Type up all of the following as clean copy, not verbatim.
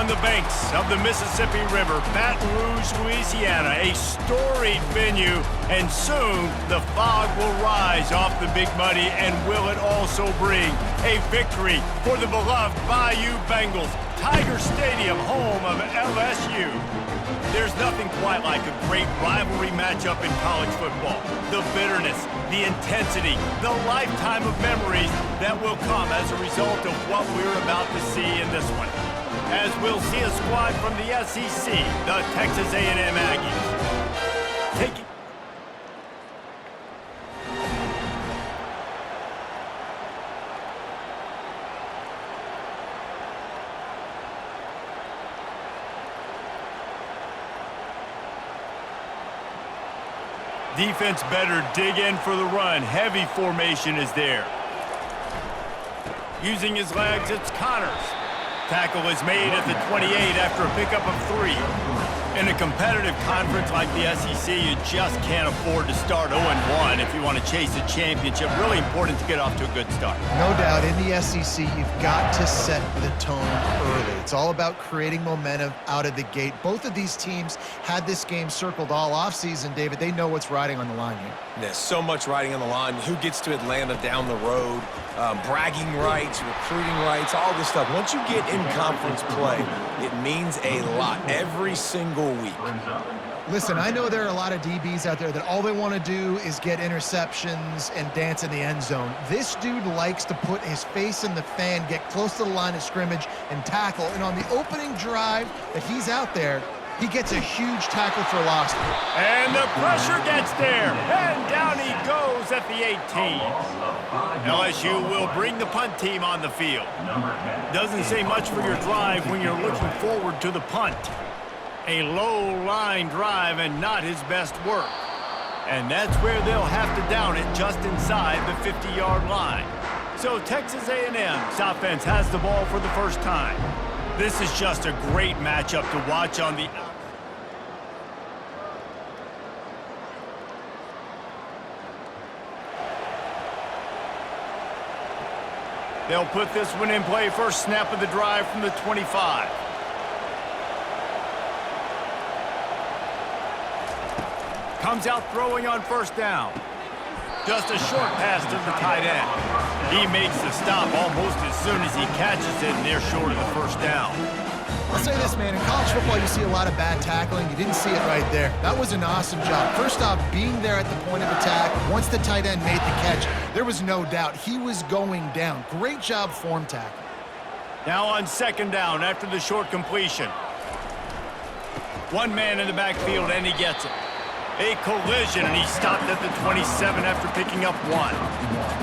On the banks of the Mississippi River, Baton Rouge, Louisiana, a storied venue, and soon the fog will rise off the Big Muddy, and will it also bring a victory for the beloved Bayou Bengals, Tiger Stadium, home of LSU. There's nothing quite like a great rivalry matchup in college football. The bitterness, the intensity, the lifetime of memories that will come as a result of what we're about to see in this one. As we'll see a squad from the SEC, the Texas A&M Aggies. Taking defense better dig in for the run. Heavy formation is there. Using his legs, it's Connors. Tackle is made at the 28 after a pickup of 3. In a competitive conference like the SEC, you just can't afford to start 0-1 if you want to chase a championship. Really important to get off to a good start. No doubt, in the SEC, you've got to set the tone early. It's all about creating momentum out of the gate. Both of these teams had this game circled all offseason, David. They know what's riding on the line here. There's so much riding on the line. Who gets to Atlanta down the road? Bragging rights, recruiting rights, all this stuff. Once you get in conference play, it means a lot every single week. Listen, I know there are a lot of DBs out there that all they want to do is get interceptions and dance in the end zone. This dude likes to put his face in the fan, get close to the line of scrimmage, and tackle. And on the opening drive that he's out there, he gets a huge tackle for loss. And the pressure gets there. And down he goes at the 18. LSU will bring the punt team on the field. Doesn't say much for your drive when you're looking forward to the punt. A low line drive and not his best work. And that's where they'll have to down it just inside the 50-yard line. So Texas A&M's offense has the ball for the first time. This is just a great matchup to watch on the outside. They'll put this one in play. First snap of the drive from the 25. Comes out throwing on first down. Just a short pass to the tight end. He makes the stop almost as soon as he catches it, and they're short of the first down. I'll say this, man. In college football, you see a lot of bad tackling. You didn't see it right there. That was an awesome job. First off, being there at the point of attack. Once the tight end made the catch, there was no doubt he was going down. Great job form tackling. Now on second down after the short completion. One man in the backfield, and he gets it. A collision, and he stopped at the 27 after picking up 1.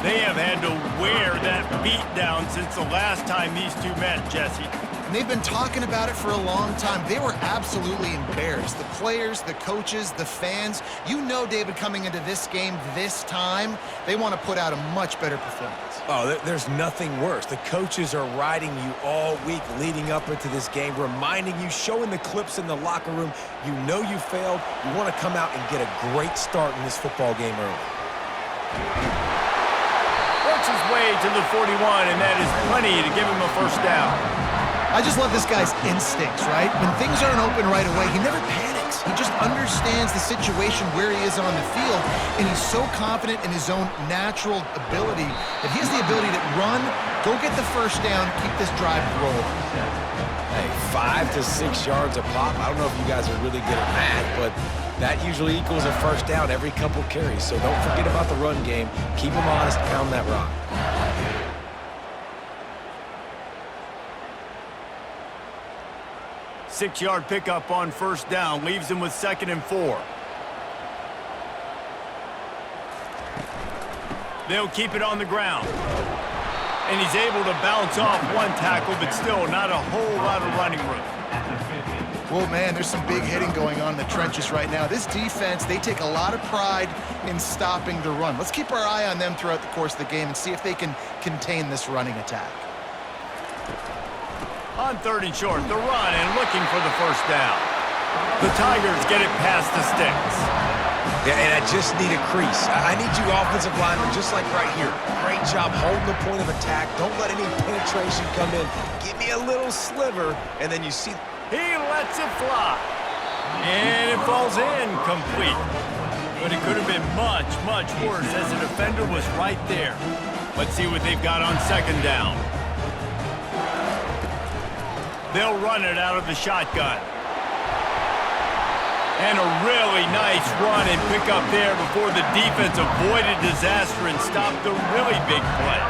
They have had to wear that beat down since the last time these two met, Jesse. And they've been talking about it for a long time. They were absolutely embarrassed. The players, the coaches, the fans. You know, David, coming into this game this time, they want to put out a much better performance. Oh, there's nothing worse. The coaches are riding you all week leading up into this game, reminding you, showing the clips in the locker room. You know you failed. You want to come out and get a great start in this football game early. Works his way to the 41, and that is plenty to give him a first down. I just love this guy's instincts, right? When things aren't open right away, he never panics. He just understands the situation where he is on the field, and he's so confident in his own natural ability that he has the ability to run, go get the first down, keep this drive rolling. Hey, 5 to 6 yards a pop. I don't know if you guys are really good at math, but that usually equals a first down every couple carries. So don't forget about the run game. Keep them honest, pound that rock. Six-yard pickup on first down leaves him with 2nd and 4. They'll keep it on the ground. And he's able to bounce off one tackle, but still not a whole lot of running room. Well, man, there's some big hitting going on in the trenches right now. This defense, they take a lot of pride in stopping the run. Let's keep our eye on them throughout the course of the game and see if they can contain this running attack. On 3rd and short, the run and looking for the first down. The Tigers get it past the sticks. Yeah, and I just need a crease. I need you offensive linemen just like right here. Great job holding the point of attack. Don't let any penetration come in. Give me a little sliver, and then you see. He lets it fly. And it falls in complete. But it could have been much, much worse as the defender was right there. Let's see what they've got on second down. They'll run it out of the shotgun. And a really nice run and pick up there before the defense avoided disaster and stopped the really big play.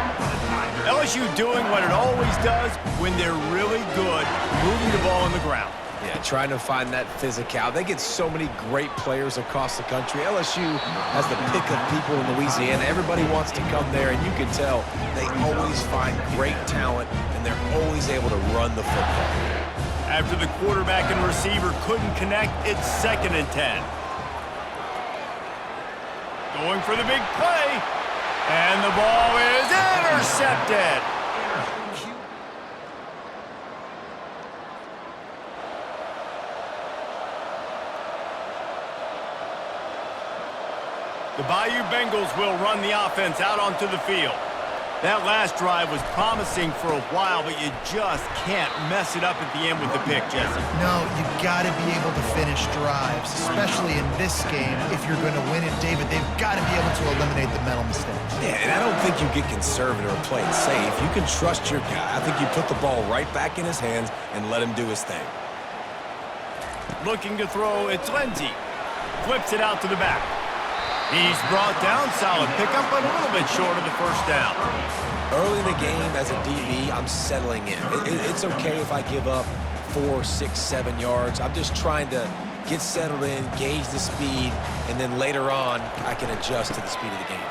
LSU doing what it always does when they're really good, moving the ball on the ground. Yeah, trying to find that physical. They get so many great players across the country. LSU has the pick of people in Louisiana. Everybody wants to come there, and you can tell they always find great talent, and they're always able to run the football. After the quarterback and receiver couldn't connect, it's 2nd and 10. Going for the big play, and the ball is intercepted. The Bayou Bengals will run the offense out onto the field. That last drive was promising for a while, but you just can't mess it up at the end with the pick, Jesse. No, you've got to be able to finish drives, especially in this game. If you're going to win it, David, they've got to be able to eliminate the mental mistakes. Yeah, and I don't think you get conservative or play it safe. You can trust your guy. I think you put the ball right back in his hands and let him do his thing. Looking to throw, it's Lindsey. Flips it out to the back. He's brought down, solid pickup, but a little bit short of the first down. Early in the game, as a DB, I'm settling in. It's okay if I give up 4, 6, 7 yards. I'm just trying to get settled in, gauge the speed, and then later on, I can adjust to the speed of the game.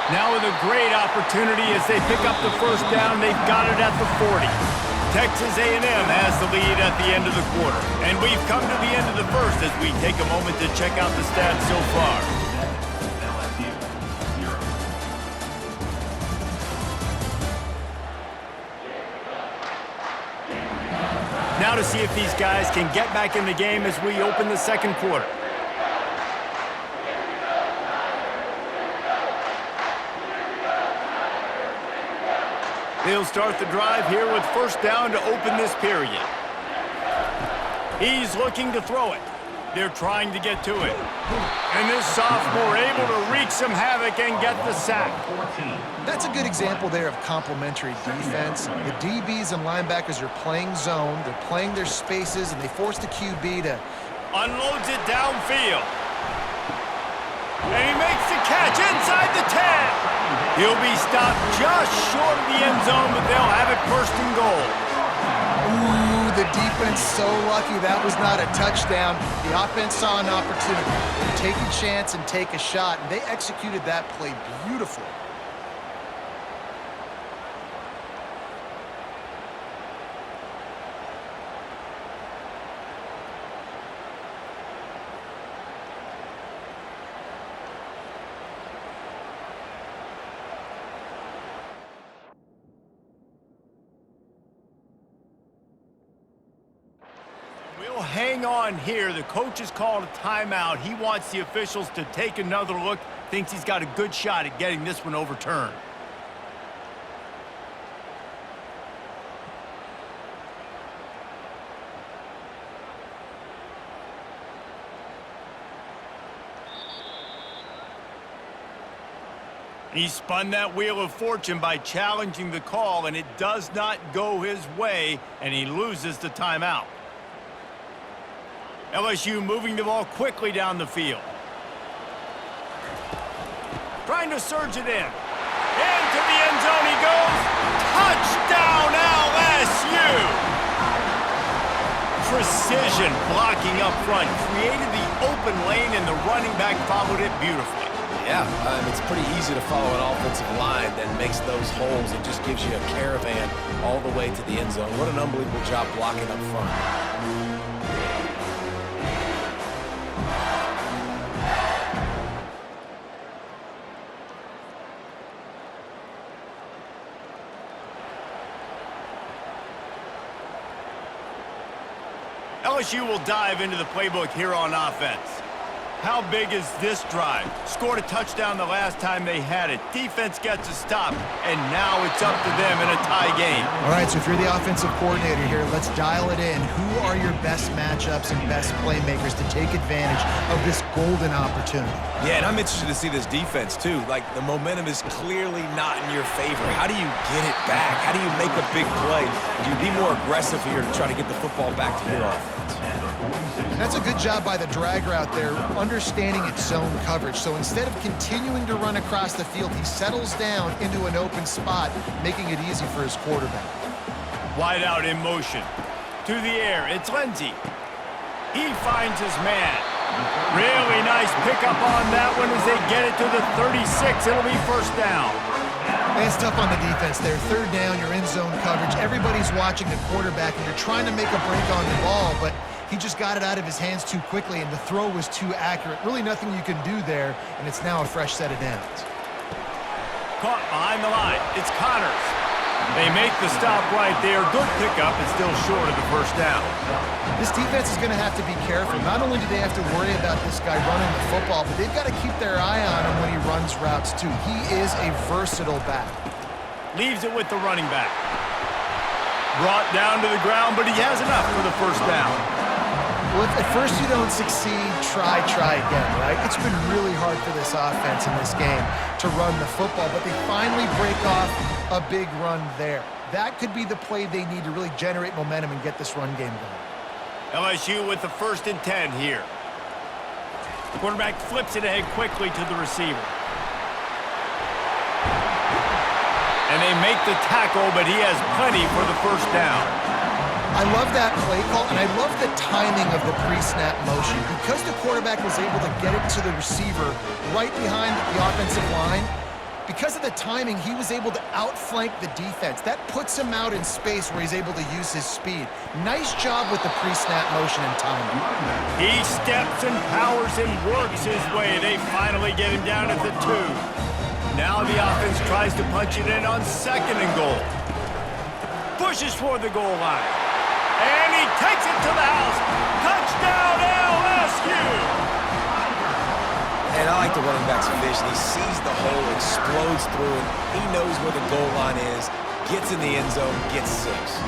Now with a great opportunity as they pick up the first down, they've got it at the 40. Texas A&M has the lead at the end of the quarter. And we've come to the end of the first as we take a moment to check out the stats so far. Now to see if these guys can get back in the game as we open the second quarter. They'll start the drive here with first down to open this period. He's looking to throw it. They're trying to get to it. And this sophomore able to wreak some havoc and get the sack. That's a good example there of complementary defense. The DBs and linebackers are playing zone, they're playing their spaces, and they force the QB to... Unloads it downfield. And he makes the catch inside the 10. He'll be stopped just short of the end zone, but they'll have it first and goal. Ooh, the defense so lucky that was not a touchdown. The offense saw an opportunity to take a chance and take a shot, and they executed that play beautifully. Hang on here. The coach has called a timeout. He wants the officials to take another look. Thinks he's got a good shot at getting this one overturned. He spun that wheel of fortune by challenging the call, and it does not go his way, and he loses the timeout. LSU moving the ball quickly down the field. Trying to surge it in. Into the end zone he goes. Touchdown LSU! Precision blocking up front. Created the open lane and the running back followed it beautifully. Yeah, it's pretty easy to follow an offensive line that makes those holes and just gives you a caravan all the way to the end zone. What an unbelievable job blocking up front. LSU will dive into the playbook here on offense. How big is this drive? Scored a touchdown the last time they had it. Defense gets a stop, and now it's up to them in a tie game. All right, so if you're the offensive coordinator here, let's dial it in. Who are your best matchups and best playmakers to take advantage of this golden opportunity? Yeah, and I'm interested to see this defense, too. Like, the momentum is clearly not in your favor. How do you get it back? How do you make a big play? Do you be more aggressive here to try to get the football back to your offense? That's a good job by the drag route there, understanding its zone coverage. So instead of continuing to run across the field, he settles down into an open spot, making it easy for his quarterback. Wide out in motion. To the air, it's Lindsey. He finds his man. Really nice pickup on that one as they get it to the 36. It'll be first down. It's tough on the defense there. Third down, you're in zone coverage. Everybody's watching the quarterback, and you're trying to make a break on the ball, but he just got it out of his hands too quickly, and the throw was too accurate. Really nothing you can do there, and it's now a fresh set of downs. Caught behind the line. It's Connors. They make the stop right there. Good pickup. It's still short of the first down. This defense is going to have to be careful. Not only do they have to worry about this guy running the football, but they've got to keep their eye on him when he runs routes, too. He is a versatile back. Leaves it with the running back. Brought down to the ground, but he has enough for the first down. Well, if at first you don't succeed, try again, right? It's been really hard for this offense in this game to run the football, but they finally break off a big run there. That could be the play they need to really generate momentum and get this run game going. LSU with the 1st and 10 here. Quarterback flips it ahead quickly to the receiver. And they make the tackle, but he has plenty for the first down. I love that play call, and I love the timing of the pre-snap motion. Because the quarterback was able to get it to the receiver right behind the offensive line, because of the timing, he was able to outflank the defense. That puts him out in space where he's able to use his speed. Nice job with the pre-snap motion and timing. He steps and powers and works his way. They finally get him down at the 2. Now the offense tries to punch it in on 2nd and goal. Pushes for the goal line. And he takes it to the house. Touchdown, LSU! And I like the running back's vision. He sees the hole, explodes through it. He knows where the goal line is, gets in the end zone, gets 6.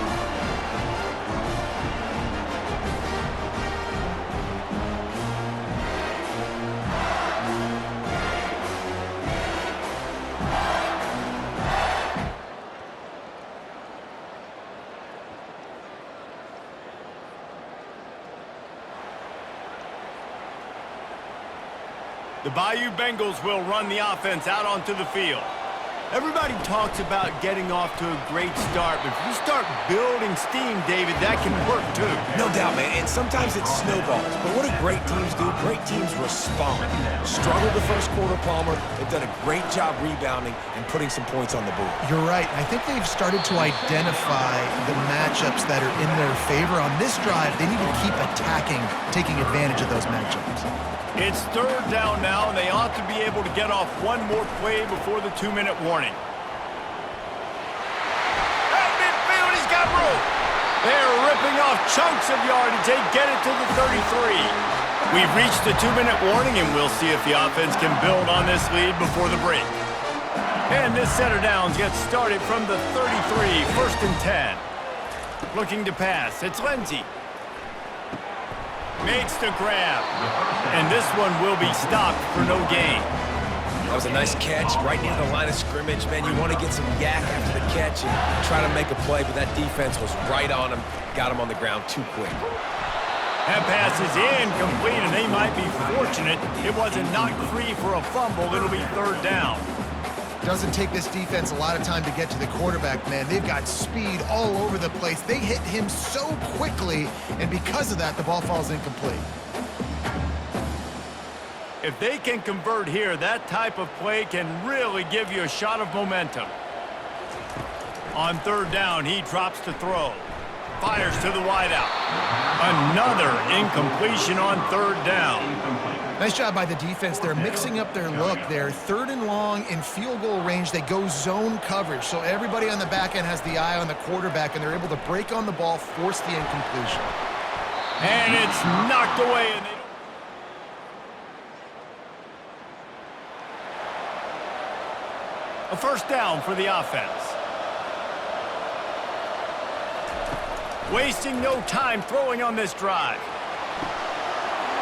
The Bayou Bengals will run the offense out onto the field. Everybody talks about getting off to a great start, but if you start building steam, David, that can work too. No doubt, man, and sometimes it snowballs. But what do great teams do? Great teams respond. Struggled the first quarter, Palmer. They've done a great job rebounding and putting some points on the board. You're right. I think they've started to identify the matchups that are in their favor. On this drive, they need to keep attacking, taking advantage of those matchups. It's 3rd down now, and they ought to be able to get off one more play before the 2-minute warning. At midfield, he's got room. They're ripping off chunks of yardage. They get it to the 33. We've reached the 2-minute warning, and we'll see if the offense can build on this lead before the break. And this set of downs gets started from the 33, 1st and 10. Looking to pass, it's Lindsey. Makes the grab. And this one will be stopped for no gain. That was a nice catch right near the line of scrimmage. Man, you want to get some yak after the catch and try to make a play, but that defense was right on him, got him on the ground too quick. That pass is incomplete, and they might be fortunate it wasn't knocked free for a fumble. It'll be 3rd down. Doesn't take this defense a lot of time to get to the quarterback, man. They've got speed all over the place. They hit him so quickly, and because of that, the ball falls incomplete. If they can convert here, that type of play can really give you a shot of momentum. On 3rd down, he drops to throw. Fires to the wideout. Another incompletion on 3rd down. Nice job by the defense. They're mixing up their look there. 3rd and long in field goal range. They go zone coverage. So everybody on the back end has the eye on the quarterback, and they're able to break on the ball, force the incompletion. And it's knocked away. And A first down for the offense. Wasting no time throwing on this drive.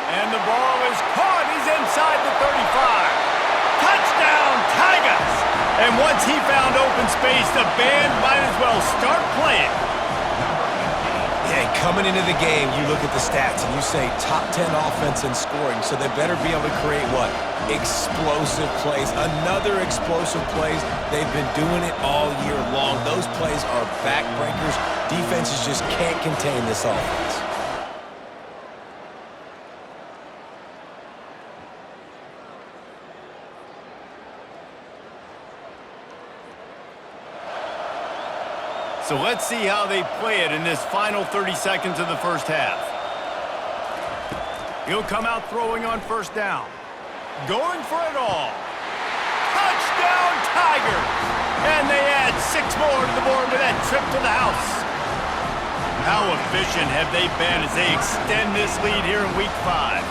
And the ball is caught. He's inside the 35. Touchdown, Tigers! And once he found open space, the band might as well start playing. Yeah, coming into the game, you look at the stats and you say top 10 offense in scoring, so they better be able to create what? Explosive plays. Another explosive plays. They've been doing it all year long. Those plays are backbreakers. Defenses just can't contain this offense. So let's see how they play it in this final 30 seconds of the first half. He'll come out throwing on first down. Going for it all. Touchdown, Tigers! And they add 6 more to the board with that trip to the house. How efficient have they been as they extend this lead here in Week 5?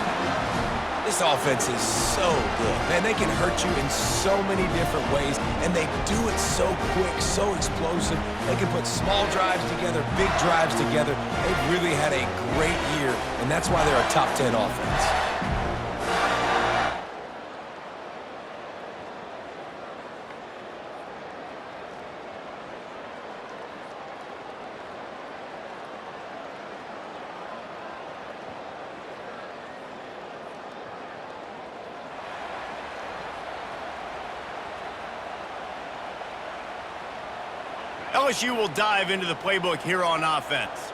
This offense is so good. Man, they can hurt you in so many different ways, and they do it so quick, so explosive. They can put small drives together, big drives together. They've really had a great year, and that's why they're a top 10 offense. LSU will dive into the playbook here on offense.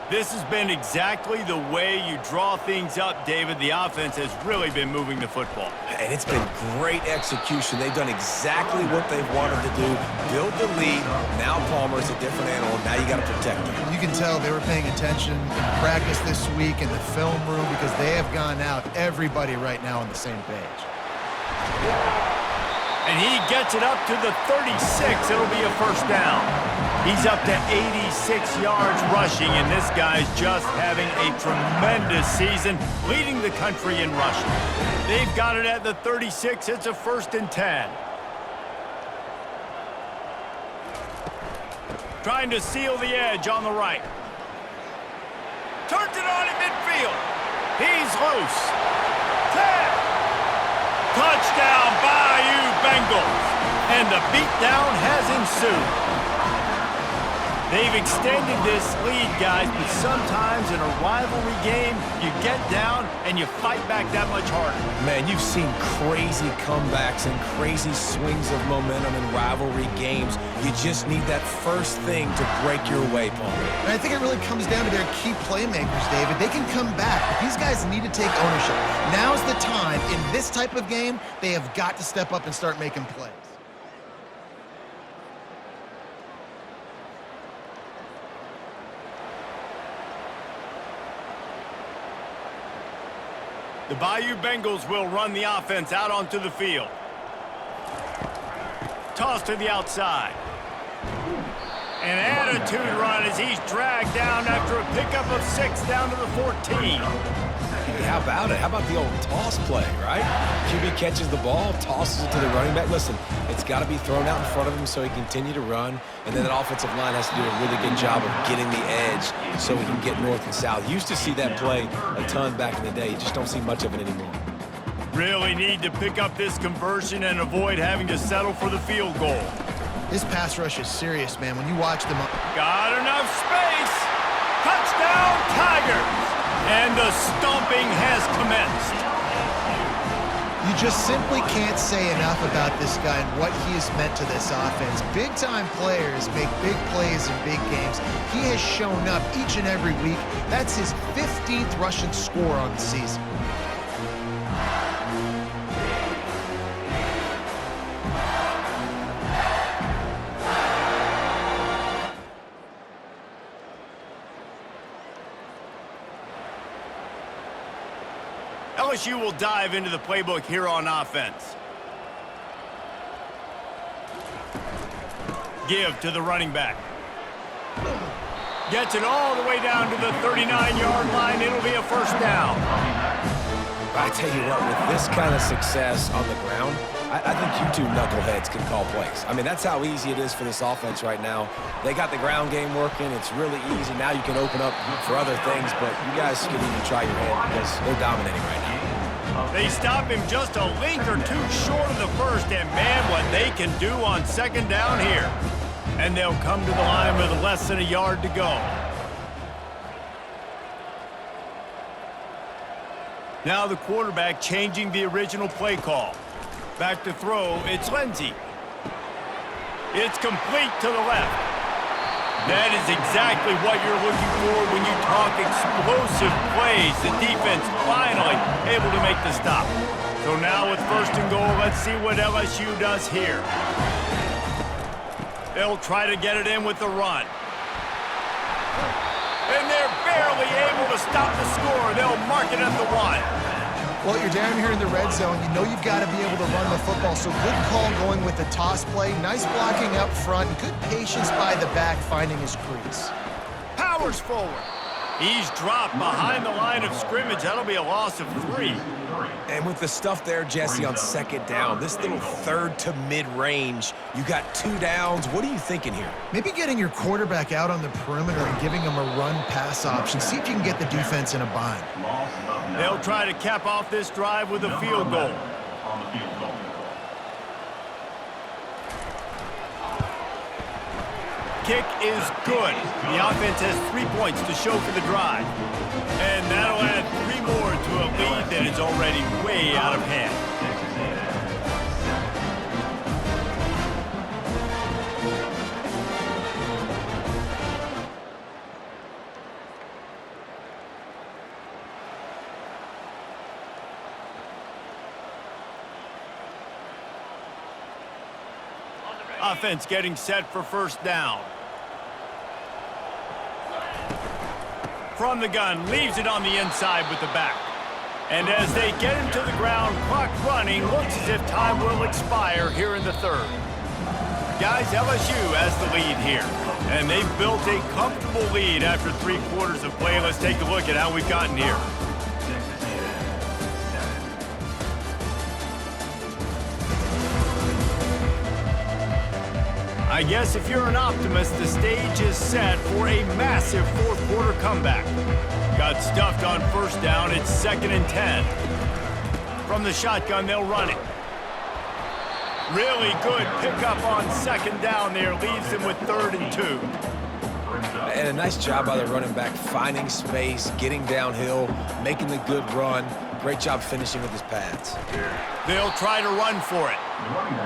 This has been exactly the way you draw things up, David. The offense has really been moving the football. And it's been great execution. They've done exactly what they've wanted to do. Build the lead. Now Palmer's a different animal. Now you got to protect him. You can tell they were paying attention in practice this week in the film room because they have gone out, everybody right now on the same page. And he gets it up to the 36. It'll be a first down. He's up to 86 yards rushing, and this guy's just having a tremendous season, leading the country in rushing. They've got it at the 36. It's a 1st and 10. Trying to seal the edge on the right. Turns it on at midfield. He's loose. 10. Touchdown, Bayou Bengals. And the beatdown has ensued. They've extended this lead, guys, but sometimes in a rivalry game, you get down and you fight back that much harder. Man, you've seen crazy comebacks and crazy swings of momentum in rivalry games. You just need that first thing to break your way, Palmer. And I think it really comes down to their key playmakers, David. They can come back, but these guys need to take ownership. Now's the time. In this type of game, they have got to step up and start making plays. The Bayou Bengals will run the offense out onto the field. Toss to the outside. An attitude run as he's dragged down after a pickup of 6 down to the 14. Hey, how about it? How about the old toss play, right? QB catches the ball, tosses it to the running back. Listen, it's got to be thrown out in front of him so he can continue to run, and then that offensive line has to do a really good job of getting the edge so he can get north and south. Used to see that play a ton back in the day. You just don't see much of it anymore. Really need to pick up this conversion and avoid having to settle for the field goal. This pass rush is serious, man. When you watch them... Got enough space. Touchdown, Tigers. And the stomping has commenced. You just simply can't say enough about this guy and what he has meant to this offense. Big-time players make big plays in big games. He has shown up each and every week. That's his 15th rushing score on the season. LSU will dive into the playbook here on offense. Give to the running back. Gets it all the way down to the 39-yard line. It'll be a first down. I tell you what, with this kind of success on the ground, I think you two knuckleheads can call plays. I mean, that's how easy it is for this offense right now. They got the ground game working. It's really easy. Now you can open up for other things, but you guys can even try your hand because they're dominating right now. They stop him just a length or two short of the first, and man, what they can do on second down here. And they'll come to the line with less than a yard to go. Now the quarterback changing the original play call. Back to throw, it's Lindsey. It's complete to the left. That is exactly what you're looking for when you talk explosive plays. The defense finally able to make the stop. So now with first and goal, let's see what LSU does here. They'll try to get it in with the run. And they're barely able to stop the score. They'll mark it at the 1. Well, you're down here in the red zone. You know you've got to be able to run the football, so good call going with the toss play. Nice blocking up front. Good patience by the back finding his crease. Powers forward. He's dropped behind the line of scrimmage. That'll be a loss of 3. And with the stuff there, Jesse, on second down, this little third to mid-range, you got 2 downs. What are you thinking here? Maybe getting your quarterback out on the perimeter and giving him a run-pass option. See if you can get the defense in a bind. They'll try to cap off this drive with a field goal. Kick is good. The offense has 3 points to show for the drive. And that'll add 3 more to a lead that is already way out of hand. Offense getting set for first down. From the gun, leaves it on the inside with the back. And as they get him to the ground, clock running, looks as if time will expire here in the third. Guys, LSU has the lead here. And they've built a comfortable lead after 3 quarters of play. Let's take a look at how we've gotten here. I guess if you're an optimist, the stage is set for a massive fourth quarter comeback. Got stuffed on first down. It's 2nd and 10. From the shotgun, they'll run it. Really good pickup on second down there. Leaves them with 3rd and 2. And a nice job by the running back, finding space, getting downhill, making the good run. Great job finishing with his pads. They'll try to run for it.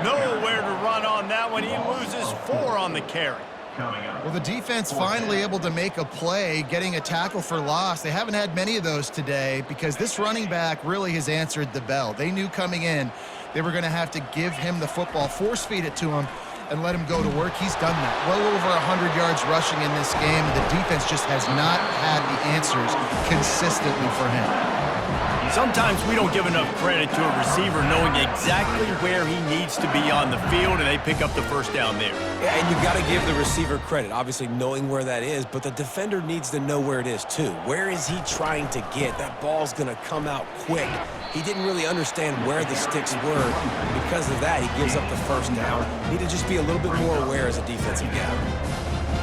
Nowhere to run on that one. He loses 4 on the carry. Well, the defense finally able to make a play, getting a tackle for loss. They haven't had many of those today because this running back really has answered the bell. They knew coming in they were going to have to give him the football, force feed it to him, and let him go to work. He's done that. Well over 100 yards rushing in this game. The defense just has not had the answers consistently for him. Sometimes we don't give enough credit to a receiver knowing exactly where he needs to be on the field, and they pick up the first down there. Yeah, and you got to give the receiver credit, obviously knowing where that is, but the defender needs to know where it is too. Where is he trying to get? That ball's going to come out quick. He didn't really understand where the sticks were. Because of that, he gives up the first down. Need to just be a little bit more aware as a defensive guy.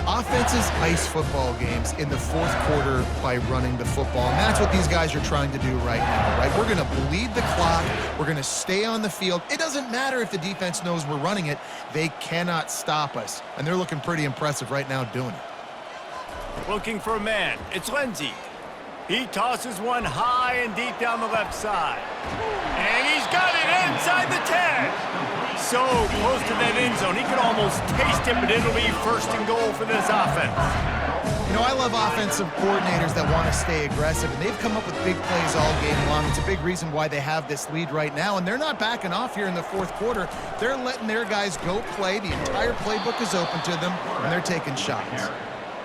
Offenses ice football games in the fourth quarter by running the football, and that's what these guys are trying to do right now, right? We're going to bleed the clock. We're going to stay on the field. It doesn't matter if the defense knows we're running it. They cannot stop us, and they're looking pretty impressive right now doing it. Looking for a man. It's Lindsey. He tosses one high and deep down the left side. And he's got it inside the 10. So close to that end zone, he could almost taste it, but it'll be first and goal for this offense. You know, I love offensive coordinators that want to stay aggressive, and they've come up with big plays all game long. It's a big reason why they have this lead right now, and they're not backing off here in the fourth quarter. They're letting their guys go play. The entire playbook is open to them, and they're taking shots.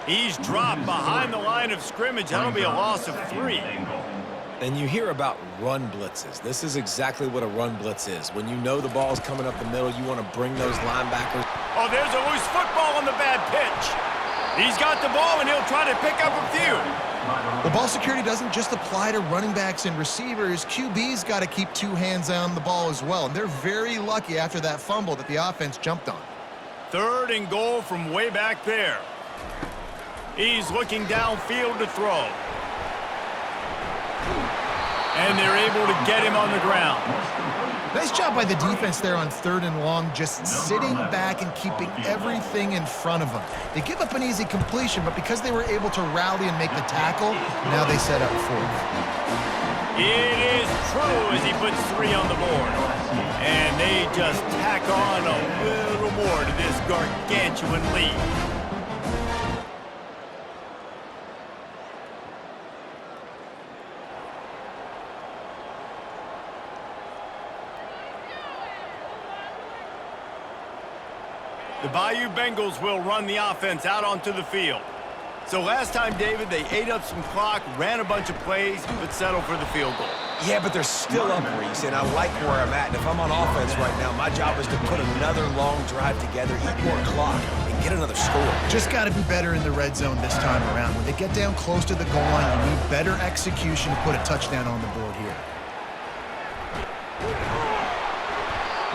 He's dropped behind the line of scrimmage. That'll be a loss of 3. And you hear about run blitzes. This is exactly what a run blitz is. When you know the ball's coming up the middle, you want to bring those linebackers. Oh, there's a loose football on the bad pitch. He's got the ball, and he'll try to pick up a few. The ball security doesn't just apply to running backs and receivers. QB's got to keep two hands on the ball as well, and they're very lucky after that fumble that the offense jumped on. 3rd and goal from way back there. He's looking downfield to throw. And they're able to get him on the ground. Nice job by the defense there on 3rd and long, just sitting back and keeping everything in front of them. They give up an easy completion, but because they were able to rally and make the tackle, now they set up 4th. It is true as he puts 3 on the board. And they just tack on a little more to this gargantuan lead. The Bayou Bengals will run the offense out onto the field. So last time, David, they ate up some clock, ran a bunch of plays, but settled for the field goal. Yeah, but they're still up, Reese, and I like where I'm at. And if I'm on offense right now, my job is to put another long drive together, eat more clock, and get another score. Just got to be better in the red zone this time around. When they get down close to the goal line, you need better execution to put a touchdown on the board here.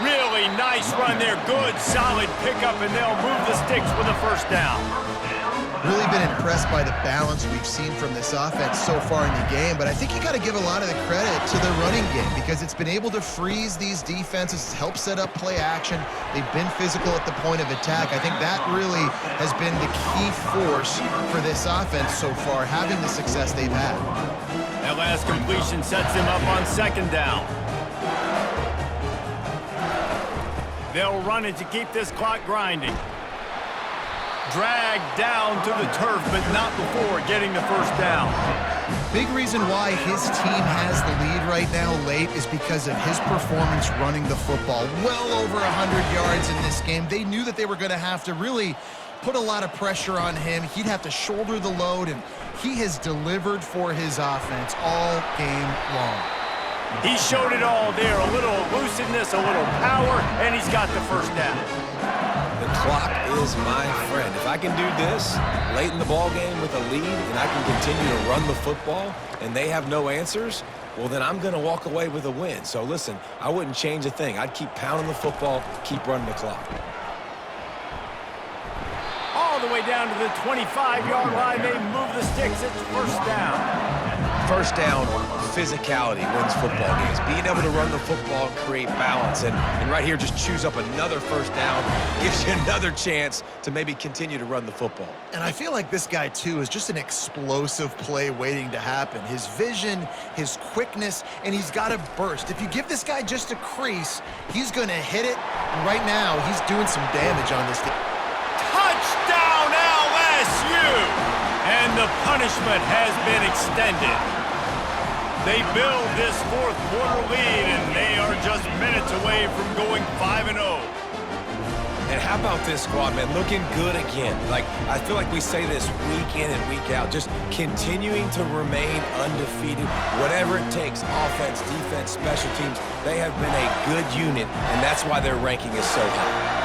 Really nice run there. Good, solid pickup, and they'll move the sticks with a 1st down. Really been impressed by the balance we've seen from this offense so far in the game, but I think you got to give a lot of the credit to the running game because it's been able to freeze these defenses, help set up play action. They've been physical at the point of attack. I think that really has been the key force for this offense so far, having the success they've had. That last completion sets him up on 2nd down. They'll run it to keep this clock grinding. Dragged down to the turf, but not before getting the 1st down. Big reason why his team has the lead right now late is because of his performance running the football. Well over 100 yards in this game. They knew that they were going to have to really put a lot of pressure on him. He'd have to shoulder the load, and he has delivered for his offense all game long. He showed it all there, a little elusiveness, a little power, and he's got the 1st down. The clock is my friend. If I can do this late in the ball game with a lead and I can continue to run the football and they have no answers, well, then I'm going to walk away with a win. So, listen, I wouldn't change a thing. I'd keep pounding the football, keep running the clock. All the way down to the 25-yard line, they move the sticks. It's 1st down. 1st down, physicality wins football games. Being able to run the football and create balance. And right here, just choose up another 1st down, gives you another chance to maybe continue to run the football. And I feel like this guy, too, is just an explosive play waiting to happen. His vision, his quickness, and he's got a burst. If you give this guy just a crease, he's going to hit it. And right now, he's doing some damage on this thing. Touchdown, LSU! And the punishment has been extended. They build this 4th quarter lead, and they are just minutes away from going 5-0. And how about this squad, man? Looking good again. Like, I feel like we say this week in and week out, just continuing to remain undefeated, whatever it takes, offense, defense, special teams. They have been a good unit, and that's why their ranking is so high.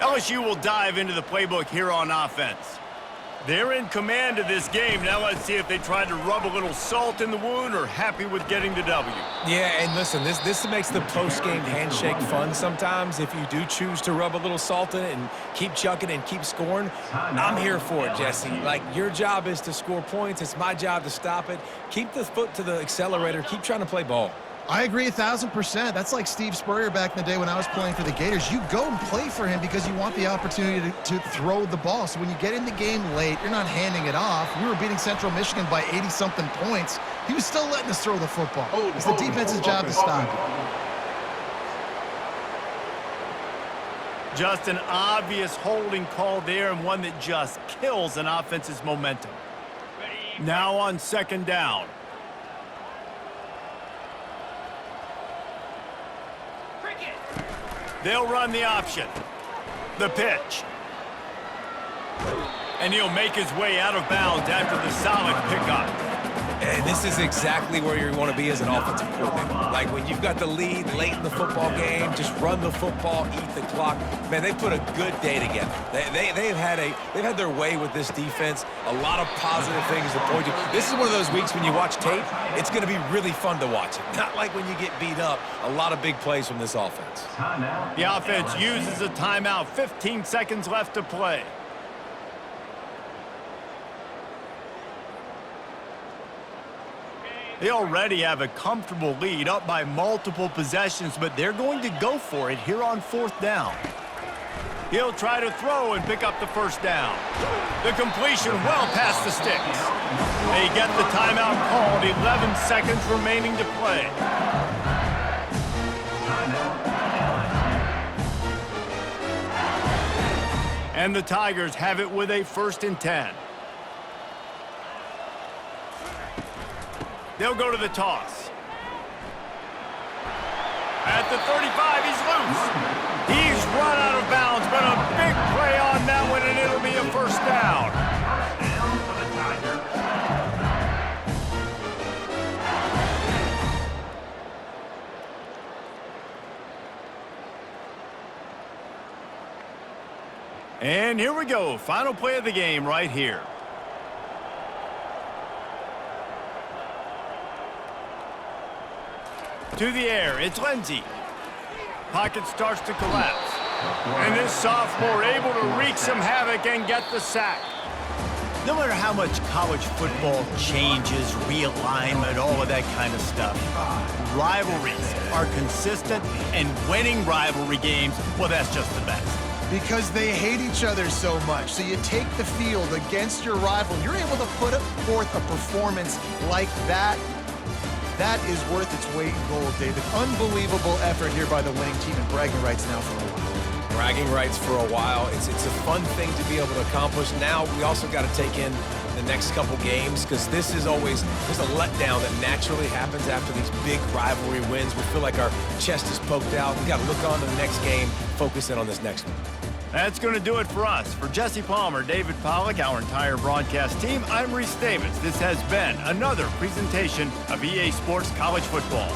LSU will dive into the playbook here on offense. They're in command of this game. Now let's see if they try to rub a little salt in the wound or happy with getting the W. Yeah, and listen, this makes the post-game handshake fun sometimes. If you do choose to rub a little salt in it and keep chucking and keep scoring, I'm here for it, Jesse. Like, your job is to score points. It's my job to stop it. Keep the foot to the accelerator. Keep trying to play ball. I agree 1,000%. That's like Steve Spurrier back in the day when I was playing for the Gators. You go and play for him because you want the opportunity to throw the ball. So when you get in the game late, you're not handing it off. We were beating Central Michigan by 80-something points. He was still letting us throw the football. It's the defense's job to stop it. Just an obvious holding call there, and one that just kills an offense's momentum. Now on 2nd down. They'll run the option. The pitch. And he'll make his way out of bounds after the solid pickup. And this is exactly where you want to be as an offensive coordinator. Like when you've got the lead late in the football game, just run the football, eat the clock. Man, they put a good day together. They've had their way with this defense. A lot of positive things to point to. This is one of those weeks when you watch tape, it's going to be really fun to watch it. Not like when you get beat up. A lot of big plays from this offense. The offense uses a timeout. 15 seconds left to play. They already have a comfortable lead, up by multiple possessions, but they're going to go for it here on 4th down. He'll try to throw and pick up the first down. The completion well past the sticks. They get the timeout called, 11 seconds remaining to play. And the Tigers have it with a 1st and 10. They'll go to the toss. At the 35, he's loose. He's run out of bounds, but a big play on that one, and it'll be a 1st down. And here we go. Final play of the game right here. To the air, it's Lindsey. Pocket starts to collapse. And this sophomore able to wreak some havoc and get the sack. No matter how much college football changes, realignment, all of that kind of stuff, rivalries are consistent, and winning rivalry games, well, that's just the best. Because they hate each other so much. So you take the field against your rival. You're able to put forth a performance like that. That is worth its weight in gold, David. Unbelievable effort here by the winning team, and bragging rights now for a while. Bragging rights for a while. It's a fun thing to be able to accomplish. Now we also got to take in the next couple games, because this is always, there's a letdown that naturally happens after these big rivalry wins. We feel like our chest is poked out. We got to look on to the next game, focus in on this next one. That's going to do it for us. For Jesse Palmer, David Pollack, our entire broadcast team, I'm Reese Davis. This has been another presentation of EA Sports College Football.